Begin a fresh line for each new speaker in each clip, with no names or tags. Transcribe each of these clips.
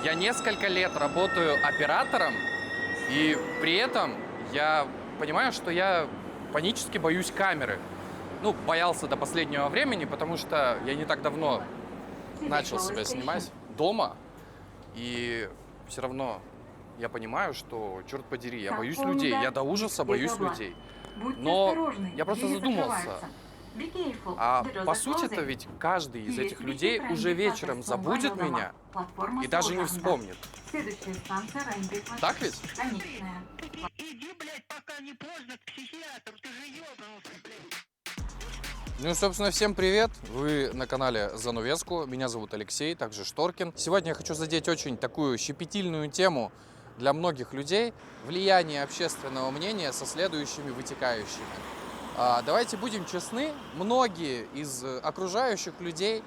Я несколько лет работаю оператором, и при этом я понимаю, что я панически боюсь камеры. Ну, боялся до последнего времени, потому что я не так давно начал себя снимать дома, и все равно я понимаю, что, черт подери, я боюсь
Такой
людей, я
удар,
до ужаса
риск
боюсь
безоблачен.
людей.
Будьте
Но
осторожны,
я просто
двери
задумался,
закрываются. Be careful,
а
the doors
по
are
сути-то
closing.
ведь каждый из этих
USB-C
людей уже
хранит
вечером
адрес мобильного
забудет
дома.
меня
Платформа
и даже не
Сурганда.
вспомнит.
Следующая станция Рейнбек.
Так ведь?
Конечная.
Иди, блядь, пока не поздно к психиатру, ты же ёбнулся, блядь.
Ну и, собственно, всем привет! Вы на канале Занувеску. Меня зовут Алексей, также Шторкин. Сегодня я хочу задеть очень такую щепетильную тему для многих людей. Влияние общественного мнения со следующими вытекающими. Давайте будем честны, многие из окружающих людей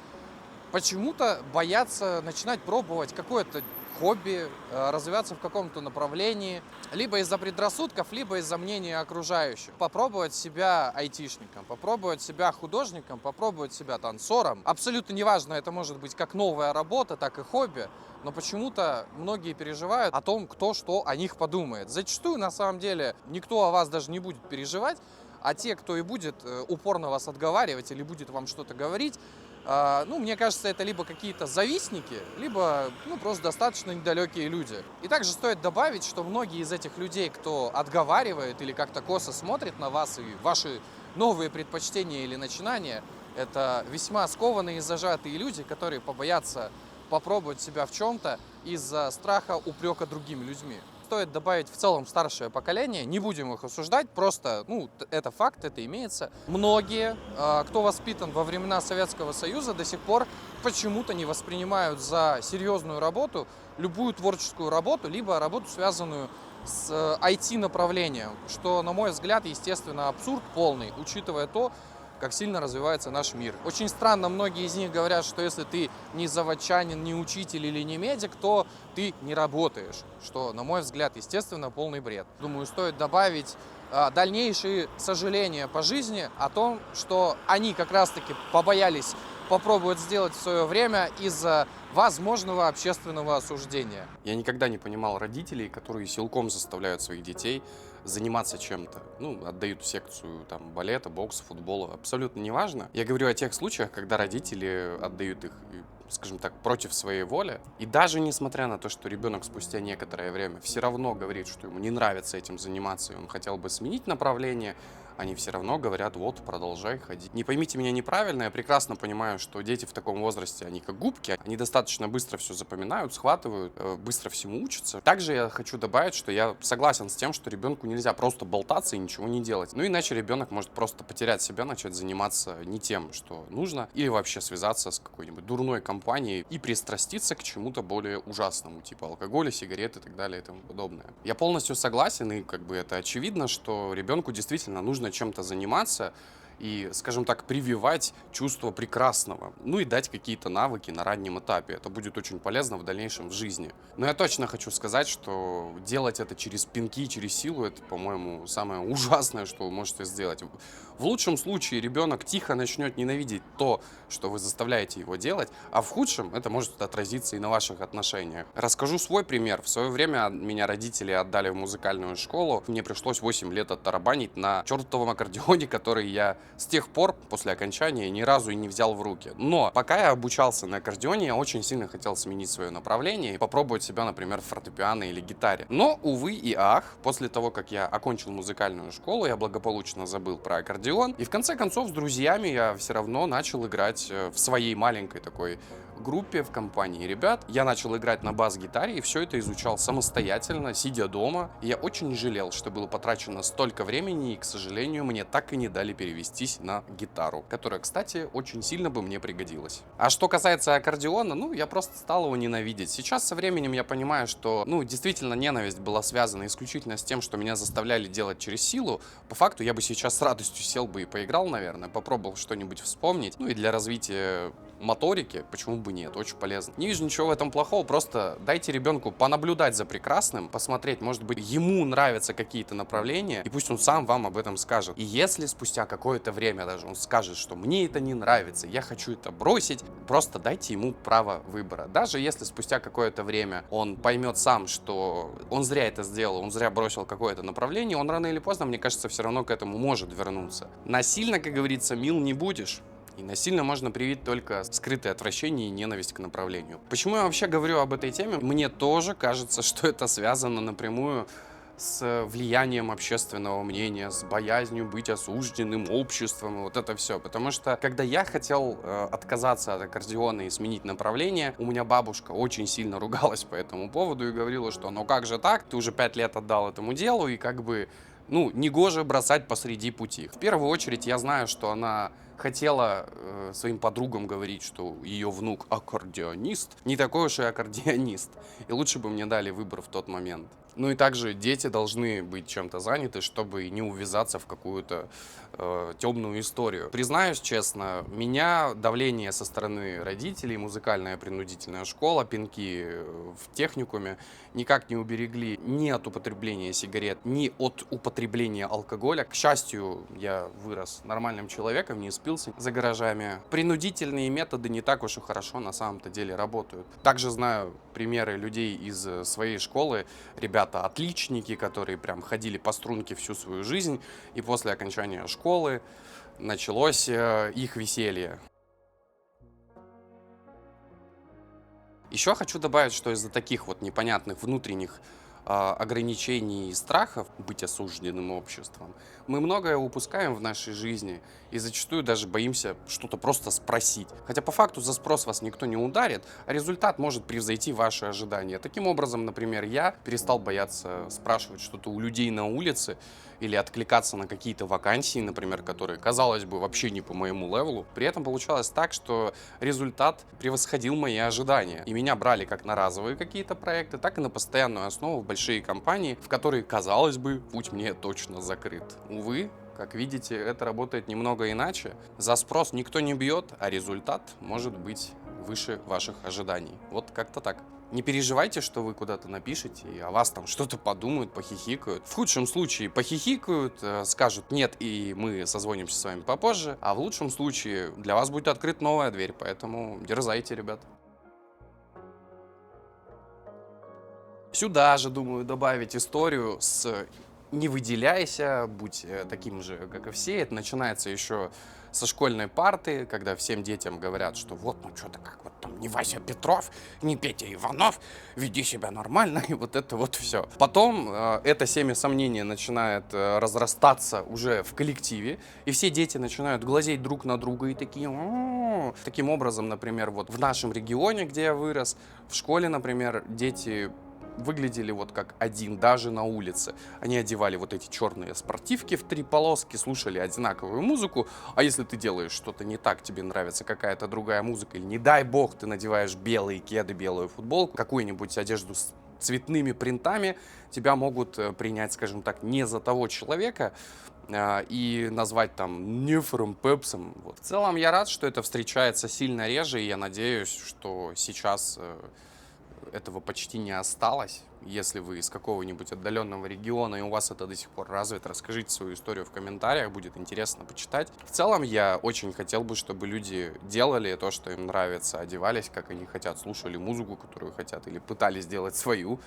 почему-то боятся начинать пробовать какое-то хобби, развиваться в каком-то направлении, либо из-за предрассудков, либо из-за мнения окружающих. Попробовать себя айтишником, попробовать себя художником, попробовать себя танцором. Абсолютно неважно, это может быть как новая работа, так и хобби, но почему-то многие переживают о том, кто что о них подумает. Зачастую, на самом деле, никто о вас даже не будет переживать, а те, кто и будет упорно вас отговаривать или будет вам что-то говорить, ну, мне кажется, это либо какие-то завистники, либо, ну, просто достаточно недалекие люди. И также стоит добавить, что многие из этих людей, кто отговаривает или как-то косо смотрит на вас и ваши новые предпочтения или начинания, это весьма скованные и зажатые люди, которые побоятся попробовать себя в чем-то из-за страха упрека другими людьми. Стоит добавить в целом старшее поколение, не будем их осуждать, просто, ну, это факт, это имеется. Многие, кто воспитан во времена Советского Союза, до сих пор почему-то не воспринимают за серьезную работу любую творческую работу, либо работу, связанную с IT-направлением, что, на мой взгляд, естественно, абсурд полный, учитывая то, как сильно развивается наш мир. Очень странно, многие из них говорят, что если ты не заводчанин, не учитель или не медик, то ты не работаешь, что, на мой взгляд, естественно, полный бред. Думаю, стоит добавить дальнейшие сожаления по жизни о том, что они как раз-таки побоялись попробовать сделать в свое время из-за возможного общественного осуждения. Я никогда не понимал родителей, которые силком заставляют своих детей заниматься чем-то. Ну, отдают в секцию там балета, бокса, футбола, абсолютно неважно. Я говорю о тех случаях, когда родители отдают их, скажем так, против своей воли. И даже несмотря на то, что ребенок спустя некоторое время все равно говорит, что ему не нравится этим заниматься, и он хотел бы сменить направление, они все равно говорят: вот, продолжай ходить. Не поймите меня неправильно, я прекрасно понимаю, что дети в таком возрасте, они как губки, они достаточно быстро все запоминают, схватывают, быстро всему учатся. Также я хочу добавить, что я согласен с тем, что ребенку нельзя просто болтаться и ничего не делать. Ну, иначе ребенок может просто потерять себя, начать заниматься не тем, что нужно, или вообще связаться с какой-нибудь дурной компанией и пристраститься к чему-то более ужасному, типа алкоголя, сигарет и так далее и тому подобное. Я полностью согласен, и как бы это очевидно, что ребенку действительно нужно чем-то заниматься и, скажем так, прививать чувство прекрасного. Ну и дать какие-то навыки на раннем этапе. Это будет очень полезно в дальнейшем в жизни. Но я точно хочу сказать, что делать это через пинки, через силу, это, по-моему, самое ужасное, что вы можете сделать. В лучшем случае ребенок тихо начнет ненавидеть то, что вы заставляете его делать, а в худшем это может отразиться и на ваших отношениях. Расскажу свой пример. В свое время меня родители отдали в музыкальную школу. Мне пришлось 8 лет оттарабанить на чертовом аккордеоне, который я с тех пор, после окончания, ни разу и не взял в руки. Но пока я обучался на аккордеоне, я очень сильно хотел сменить свое направление и попробовать себя, например, в фортепиано или гитаре. Но, увы и ах, после того, как я окончил музыкальную школу, я благополучно забыл про аккордеон. И в конце концов, с друзьями я все равно начал играть в своей маленькой такой группе, в компании ребят. Я начал играть на бас-гитаре и все это изучал самостоятельно, сидя дома. И я очень жалел, что было потрачено столько времени, и, к сожалению, мне так и не дали перевестись на гитару, которая, кстати, очень сильно бы мне пригодилась. А что касается аккордеона, ну, я просто стал его ненавидеть. Сейчас со временем я понимаю, что, ну, действительно, ненависть была связана исключительно с тем, что меня заставляли делать через силу. По факту я бы сейчас с радостью сел бы и поиграл, наверное, попробовал что-нибудь вспомнить. Ну и для развития моторики, почему бы нет, очень полезно. Не вижу ничего в этом плохого, просто дайте ребенку понаблюдать за прекрасным, посмотреть, может быть, ему нравятся какие-то направления, и пусть он сам вам об этом скажет. И если спустя какое-то время даже он скажет, что мне это не нравится, я хочу это бросить, просто дайте ему право выбора. Даже если спустя какое-то время он поймет сам, что он зря это сделал, он зря бросил какое-то направление, он рано или поздно, мне кажется, все равно к этому может вернуться. Насильно, как говорится, мил не будешь. И насильно можно привить только скрытое отвращение и ненависть к направлению. Почему я вообще говорю об этой теме? Мне тоже кажется, что это связано напрямую с влиянием общественного мнения, с боязнью быть осужденным обществом, и вот это все. Потому что, когда я хотел отказаться от аккордеона и сменить направление, у меня бабушка очень сильно ругалась по этому поводу и говорила, что ну как же так, ты уже 5 лет отдал этому делу, и как бы, ну, негоже бросать посреди пути. В первую очередь я знаю, что она хотела своим подругам говорить, что ее внук аккордеонист, не такой уж и аккордеонист. И лучше бы мне дали выбор в тот момент. Ну и также дети должны быть чем-то заняты, чтобы не увязаться в какую-то темную историю. Признаюсь честно, меня давление со стороны родителей, музыкальная принудительная школа, пинки в техникуме никак не уберегли ни от употребления сигарет, ни от употребления алкоголя. К счастью, я вырос нормальным человеком, не спился за гаражами. Принудительные методы не так уж и хорошо на самом-то деле работают. Также знаю примеры людей из своей школы, ребята отличники, которые прям ходили по струнке всю свою жизнь, и после окончания школы началось их веселье. Еще хочу добавить, что из-за таких вот непонятных внутренних ограничений и страхов быть осужденным обществом, мы многое упускаем в нашей жизни и зачастую даже боимся что-то просто спросить. Хотя по факту за спрос вас никто не ударит, а результат может превзойти ваши ожидания. Таким образом, например, я перестал бояться спрашивать что-то у людей на улице или откликаться на какие-то вакансии, например, которые, казалось бы, вообще не по моему левелу. При этом получалось так, что результат превосходил мои ожидания. И меня брали как на разовые какие-то проекты, так и на постоянную основу в большие компании, в которые, казалось бы, путь мне точно закрыт. Увы, как видите, это работает немного иначе. За спрос никто не бьет, а результат может быть выше ваших ожиданий. Вот как-то так. Не переживайте, что вы куда-то напишете, и о вас там что-то подумают, похихикают. В худшем случае похихикают, скажут нет, и мы созвонимся с вами попозже. А в лучшем случае для вас будет открыта новая дверь, поэтому дерзайте, ребят. Сюда же, думаю, добавить историю с «не выделяйся, будь таким же, как и все». Это начинается еще со школьной парты, когда всем детям говорят, что вот, ну что-то как вот там не Вася Петров, не Петя Иванов, веди себя нормально, и вот это вот все. Потом это семя сомнения начинает разрастаться уже в коллективе, и все дети начинают глазеть друг на друга и такие... Таким образом, например, вот в нашем регионе, где я вырос, в школе, например, дети выглядели вот как один, даже на улице. Они одевали вот эти черные спортивки в 3 полоски, слушали одинаковую музыку, а если ты делаешь что-то не так, тебе нравится какая-то другая музыка, или не дай бог ты надеваешь белые кеды, белую футболку, какую-нибудь одежду с цветными принтами, тебя могут принять, скажем так, не за того человека и назвать там нефером, пепсом. Вот. В целом я рад, что это встречается сильно реже, и я надеюсь, что сейчас этого почти не осталось. Если вы из какого-нибудь отдаленного региона и у вас это до сих пор развито, расскажите свою историю в комментариях, будет интересно почитать. В целом я очень хотел бы, чтобы люди делали то, что им нравится, одевались, как они хотят, слушали музыку, которую хотят, или пытались сделать свою,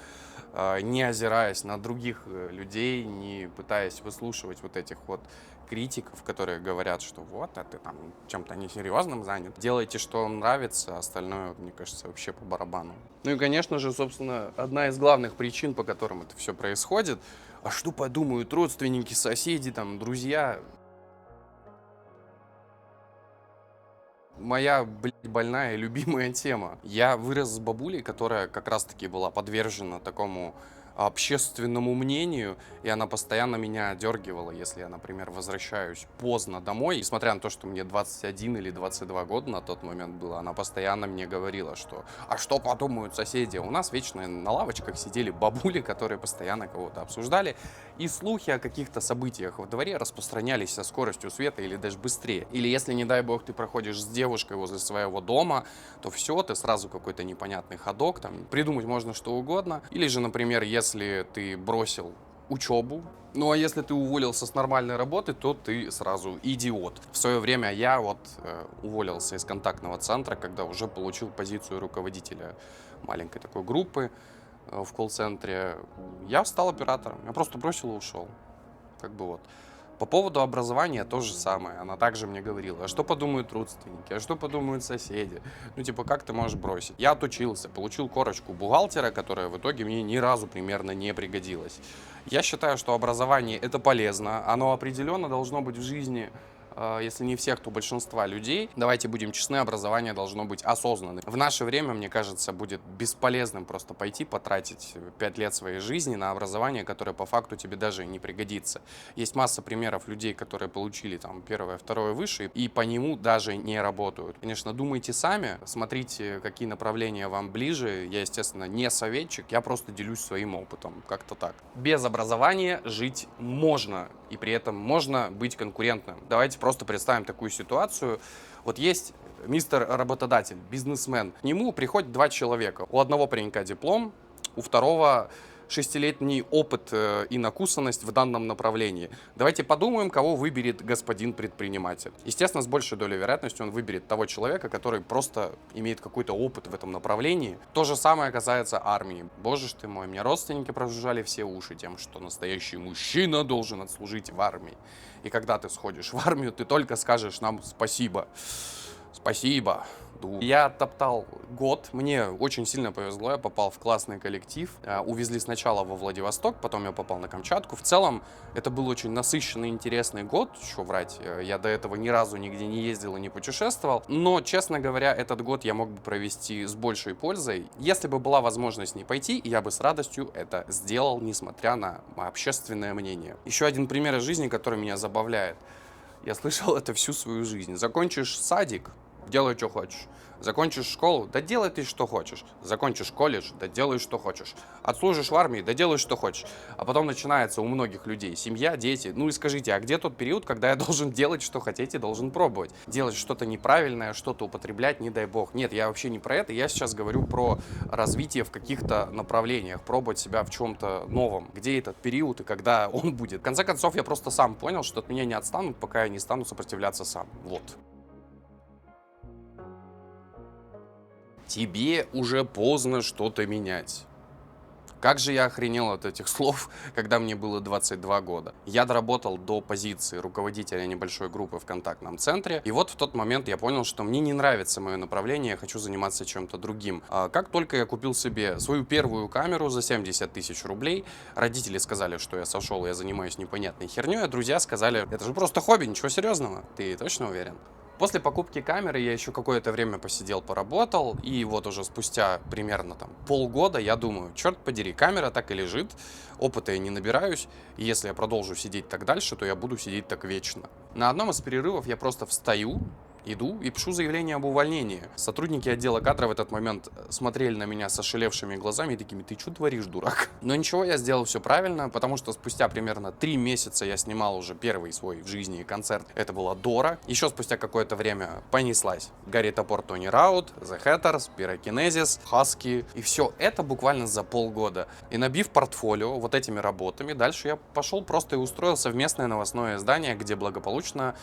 не озираясь на других людей, не пытаясь выслушивать вот этих вот критиков, которые говорят, что вот, а ты там чем-то несерьезным занят. Делайте, что вам нравится, остальное, мне кажется, вообще по барабану. Ну и, конечно же, собственно, одна из главных причин, по которым это все происходит, а что подумают родственники, соседи, там, друзья? Моя, больная и любимая тема. Я вырос с бабулей, которая как раз-таки была подвержена такому общественному мнению, и она постоянно меня одергивала, если я, например, возвращаюсь поздно домой. Несмотря на то, что мне 21 или 22 года на тот момент было, она постоянно мне говорила, что «А что подумают соседи?» У нас вечно на лавочках сидели бабули, которые постоянно кого-то обсуждали, и слухи о каких-то событиях во дворе распространялись со скоростью света или даже быстрее. Или если, не дай бог, ты проходишь с девушкой возле своего дома, то все, ты сразу какой-то непонятный ходок, там придумать можно что угодно. Или же, например, если ты бросил учебу, ну а если ты уволился с нормальной работы, то ты сразу идиот. В свое время я уволился из контактного центра, когда уже получил позицию руководителя маленькой такой группы в колл-центре. Я стал оператором, я просто бросил и ушел. Как бы вот. По поводу образования то же самое. Она также мне говорила, а что подумают родственники, а что подумают соседи. Ну, типа, как ты можешь бросить? Я отучился, получил корочку бухгалтера, которая в итоге мне ни разу примерно не пригодилась. Я считаю, что образование это полезно. Оно определенно должно быть в жизни, если не всех, то большинства людей. Давайте будем честны, образование должно быть осознанным. В наше время, мне кажется, будет бесполезным просто пойти потратить 5 лет своей жизни на образование, которое по факту тебе даже не пригодится. Есть масса примеров людей, которые получили там первое, второе высшее и по нему даже не работают. Конечно, думайте сами, смотрите, какие направления вам ближе. Я, естественно, не советчик, я просто делюсь своим опытом, как-то так. Без образования жить можно, и при этом можно быть конкурентным. Давайте просто представим такую ситуацию. Вот есть мистер работодатель, бизнесмен. К нему приходят два человека. У одного паренька диплом, у второго 6-летний опыт и накусанность в данном направлении. Давайте подумаем, кого выберет господин предприниматель. Естественно, с большей долей вероятности он выберет того человека, который просто имеет какой-то опыт в этом направлении. То же самое касается армии. Боже ж ты мой, мне родственники прожужжали все уши тем, что настоящий мужчина должен отслужить в армии. И когда ты сходишь в армию, ты только скажешь нам спасибо. Спасибо. Я топтал год, мне очень сильно повезло, я попал в классный коллектив. Увезли сначала во Владивосток, потом я попал на Камчатку. В целом, это был очень насыщенный, интересный год, что врать, я до этого ни разу нигде не ездил и не путешествовал. Но, честно говоря, этот год я мог бы провести с большей пользой. Если бы была возможность не пойти, я бы с радостью это сделал, несмотря на общественное мнение. Еще один пример из жизни, который меня забавляет. Я слышал это всю свою жизнь. Закончишь садик, делай, что хочешь. Закончишь школу, да делай ты, что хочешь. Закончишь колледж, да делай, что хочешь. Отслужишь в армии, да делай, что хочешь. А потом начинается у многих людей семья, дети. Ну и скажите, а где тот период, когда я должен делать, что хотите, должен пробовать? Делать что-то неправильное, что-то употреблять, не дай бог. Нет, я вообще не про это. Я сейчас говорю про развитие в каких-то направлениях, пробовать себя в чем-то новом. Где этот период и когда он будет? В конце концов, я просто сам понял, что от меня не отстанут, пока я не стану сопротивляться сам. Вот. Тебе уже поздно что-то менять. Как же я охренел от этих слов, когда мне было 22 года. Я доработал до позиции руководителя небольшой группы в контактном центре. И вот в тот момент я понял, что мне не нравится мое направление, я хочу заниматься чем-то другим. Как только я купил себе свою первую камеру за 70 тысяч рублей, родители сказали, что я сошел, я занимаюсь непонятной херней, а друзья сказали, это же просто хобби, ничего серьезного. Ты точно уверен? После покупки камеры я еще какое-то время посидел, поработал, и вот уже спустя примерно там полгода я думаю, черт подери, камера так и лежит, опыта я не набираюсь, и если я продолжу сидеть так дальше, то я буду сидеть так вечно. На одном из перерывов я просто встаю, иду и пишу заявление об увольнении. Сотрудники отдела кадров в этот момент смотрели на меня с ошалевшими глазами и такими, ты что творишь, дурак? Но ничего, я сделал все правильно, потому что спустя примерно 3 месяца я снимал уже первый свой в жизни концерт. Это была Дора. Еще спустя какое-то время понеслась Гарри Топор, Тони Раут, The Hatters, Pyrokinesis, Husky. И все это буквально за полгода. И набив портфолио вот этими работами, дальше я пошел просто и устроил совместное новостное издание, где благополучно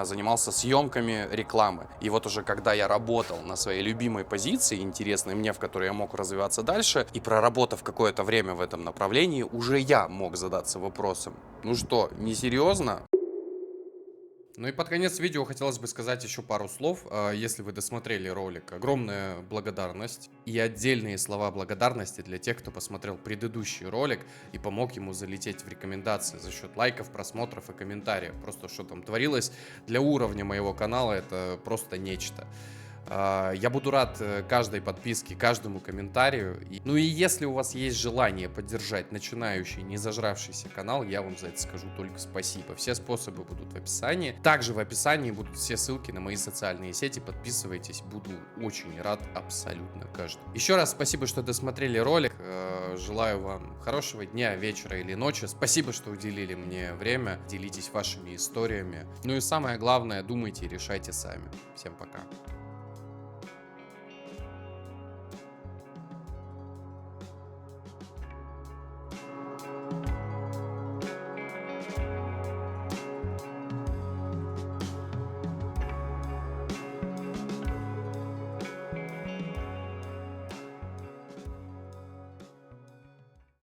занимался съемками рекламы. И вот уже когда я работал на своей любимой позиции, интересной мне, в которой я мог развиваться дальше, и проработав какое-то время в этом направлении, уже я мог задаться вопросом, ну что, несерьезно? Ну и под конец видео хотелось бы сказать еще пару слов. Если вы досмотрели ролик, огромная благодарность и отдельные слова благодарности для тех, кто посмотрел предыдущий ролик и помог ему залететь в рекомендации за счет лайков, просмотров и комментариев. Просто что там творилось для уровня моего канала, это просто нечто. Я буду рад каждой подписке, каждому комментарию. Ну и если у вас есть желание поддержать начинающий, не зажравшийся канал, я вам за это скажу только спасибо. Все способы будут в описании. Также в описании будут все ссылки на мои социальные сети. Подписывайтесь, буду очень рад абсолютно каждому. Еще раз спасибо, что досмотрели ролик. Желаю вам хорошего дня, вечера или ночи. Спасибо, что уделили мне время. Делитесь вашими историями. Ну и самое главное, думайте и решайте сами. Всем пока.